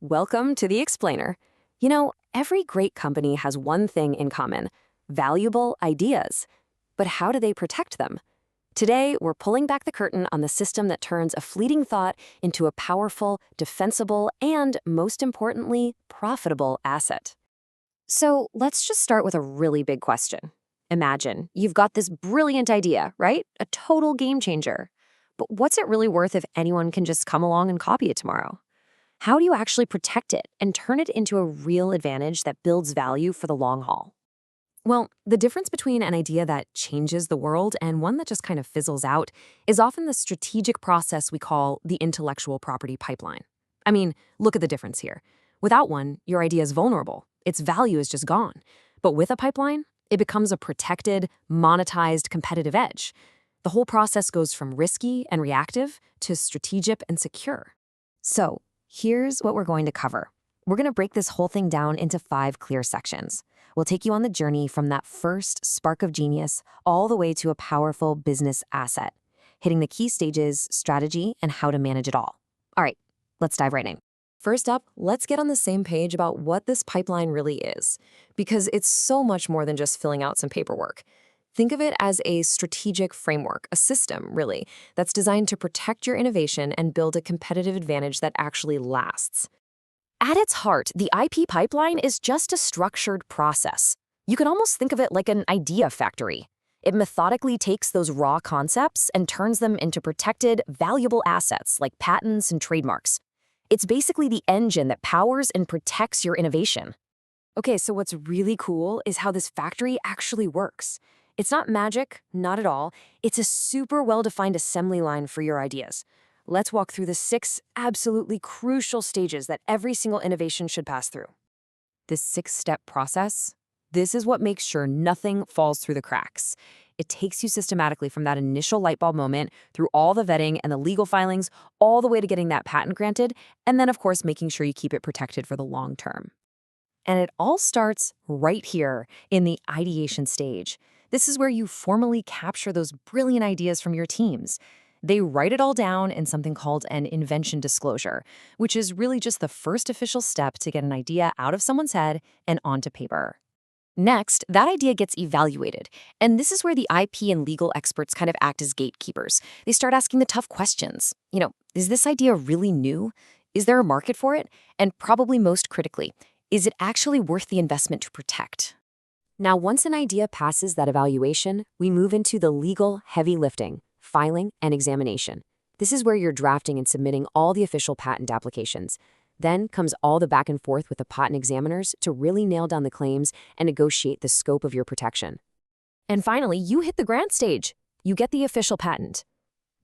Welcome to The Explainer. Every great company has one thing in common: valuable ideas. But how do they protect them? Today, we're pulling back the curtain on the system that turns a fleeting thought into a powerful, defensible, and, most importantly, profitable asset. So let's just start with a really big question. Imagine you've got this brilliant idea, right? A total game changer. But what's it really worth if anyone can just come along and copy it tomorrow? How do you actually protect it and turn it into a real advantage that builds value for the long haul? Well, the difference between an idea that changes the world and one that just kind of fizzles out is often the strategic process we call the intellectual property pipeline. I mean, look at the difference here. Without one, your idea is vulnerable. Its value is just gone. But with a pipeline, it becomes a protected, monetized competitive edge. The whole process goes from risky and reactive to strategic and secure. So, here's what we're going to cover. We're going to break this whole thing down into 5 clear sections. We'll take you on the journey from that first spark of genius all the way to a powerful business asset, hitting the key stages, strategy, and how to manage it all. All right, let's dive right in. First up, let's get on the same page about what this pipeline really is, because it's so much more than just filling out some paperwork. Think of it as a strategic framework, a system, really, that's designed to protect your innovation and build a competitive advantage that actually lasts. At its heart, the IP pipeline is just a structured process. You can almost think of it like an idea factory. It methodically takes those raw concepts and turns them into protected, valuable assets like patents and trademarks. It's basically the engine that powers and protects your innovation. Okay, so what's really cool is how this factory actually works. It's not magic, not at all. It's a super well-defined assembly line for your ideas. Let's walk through the 6 absolutely crucial stages that every single innovation should pass through. This 6-step process, this is what makes sure nothing falls through the cracks. It takes you systematically from that initial light bulb moment through all the vetting and the legal filings, all the way to getting that patent granted, and then, of course, making sure you keep it protected for the long term. And it all starts right here in the ideation stage. This is where you formally capture those brilliant ideas from your teams. They write it all down in something called an invention disclosure, which is really just the first official step to get an idea out of someone's head and onto paper. Next, that idea gets evaluated, and this is where the IP and legal experts kind of act as gatekeepers. They start asking the tough questions. Is this idea really new? Is there a market for it? And probably most critically, is it actually worth the investment to protect? Now, once an idea passes that evaluation, we move into the legal heavy lifting, filing, and examination. This is where you're drafting and submitting all the official patent applications. Then comes all the back and forth with the patent examiners to really nail down the claims and negotiate the scope of your protection. And finally, you hit the grant stage. You get the official patent.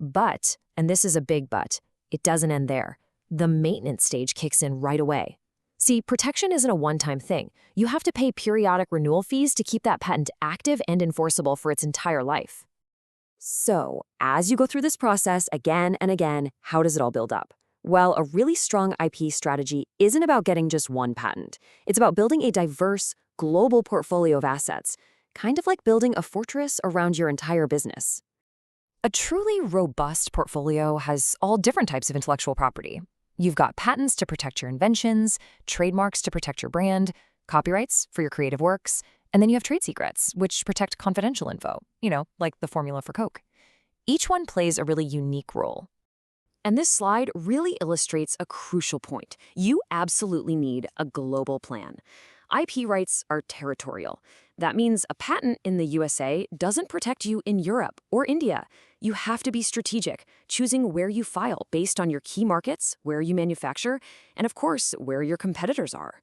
But, and this is a big but, it doesn't end there. The maintenance stage kicks in right away. See, protection isn't a one-time thing. You have to pay periodic renewal fees to keep that patent active and enforceable for its entire life. So, as you go through this process again and again, how does it all build up? Well, a really strong IP strategy isn't about getting just one patent. It's about building a diverse, global portfolio of assets, kind of like building a fortress around your entire business. A truly robust portfolio has all different types of intellectual property. You've got patents to protect your inventions, trademarks to protect your brand, copyrights for your creative works, and then you have trade secrets, which protect confidential info, like the formula for Coke. Each one plays a really unique role. And this slide really illustrates a crucial point. You absolutely need a global plan. IP rights are territorial. That means a patent in the USA doesn't protect you in Europe or India. You have to be strategic, choosing where you file based on your key markets, where you manufacture, and of course, where your competitors are.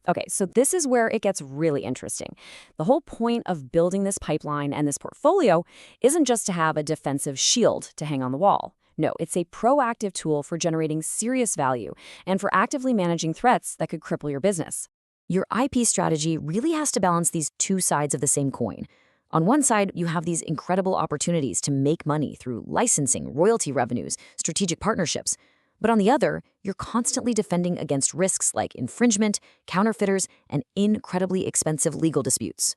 Okay, so this is where it gets really interesting. The whole point of building this pipeline and this portfolio isn't just to have a defensive shield to hang on the wall. No, it's a proactive tool for generating serious value and for actively managing threats that could cripple your business. Your IP strategy really has to balance these 2 sides of the same coin. On one side, you have these incredible opportunities to make money through licensing, royalty revenues, strategic partnerships. But on the other, you're constantly defending against risks like infringement, counterfeiters, and incredibly expensive legal disputes.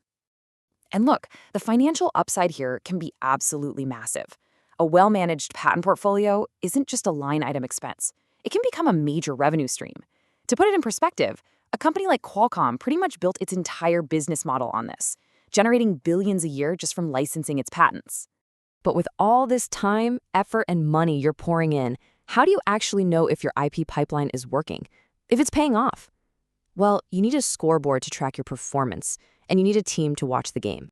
And look, the financial upside here can be absolutely massive. A well-managed patent portfolio isn't just a line item expense. It can become a major revenue stream. To put it in perspective, a company like Qualcomm pretty much built its entire business model on this, generating billions a year just from licensing its patents. But with all this time, effort, and money you're pouring in, how do you actually know if your IP pipeline is working? If it's paying off? Well, you need a scoreboard to track your performance, and you need a team to watch the game.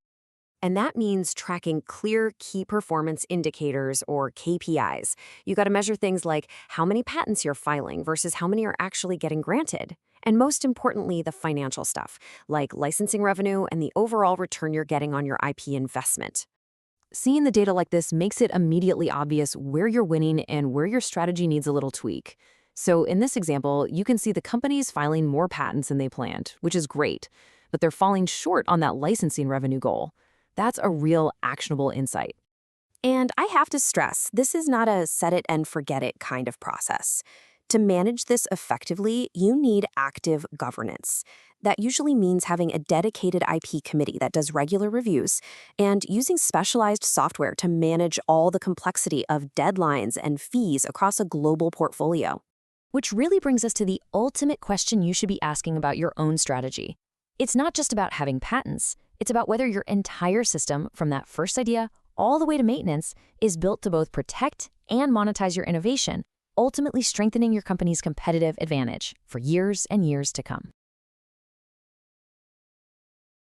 And that means tracking clear key performance indicators or KPIs. You got to measure things like how many patents you're filing versus how many are actually getting granted. And most importantly, the financial stuff, like licensing revenue and the overall return you're getting on your IP investment. Seeing the data like this makes it immediately obvious where you're winning and where your strategy needs a little tweak. So in this example, you can see the company's filing more patents than they planned, which is great, but they're falling short on that licensing revenue goal. That's a real actionable insight. And I have to stress, this is not a set it and forget it kind of process. To manage this effectively, you need active governance. That usually means having a dedicated IP committee that does regular reviews and using specialized software to manage all the complexity of deadlines and fees across a global portfolio. Which really brings us to the ultimate question you should be asking about your own strategy. It's not just about having patents. It's about whether your entire system, from that first idea all the way to maintenance, is built to both protect and monetize your innovation, ultimately strengthening your company's competitive advantage for years and years to come.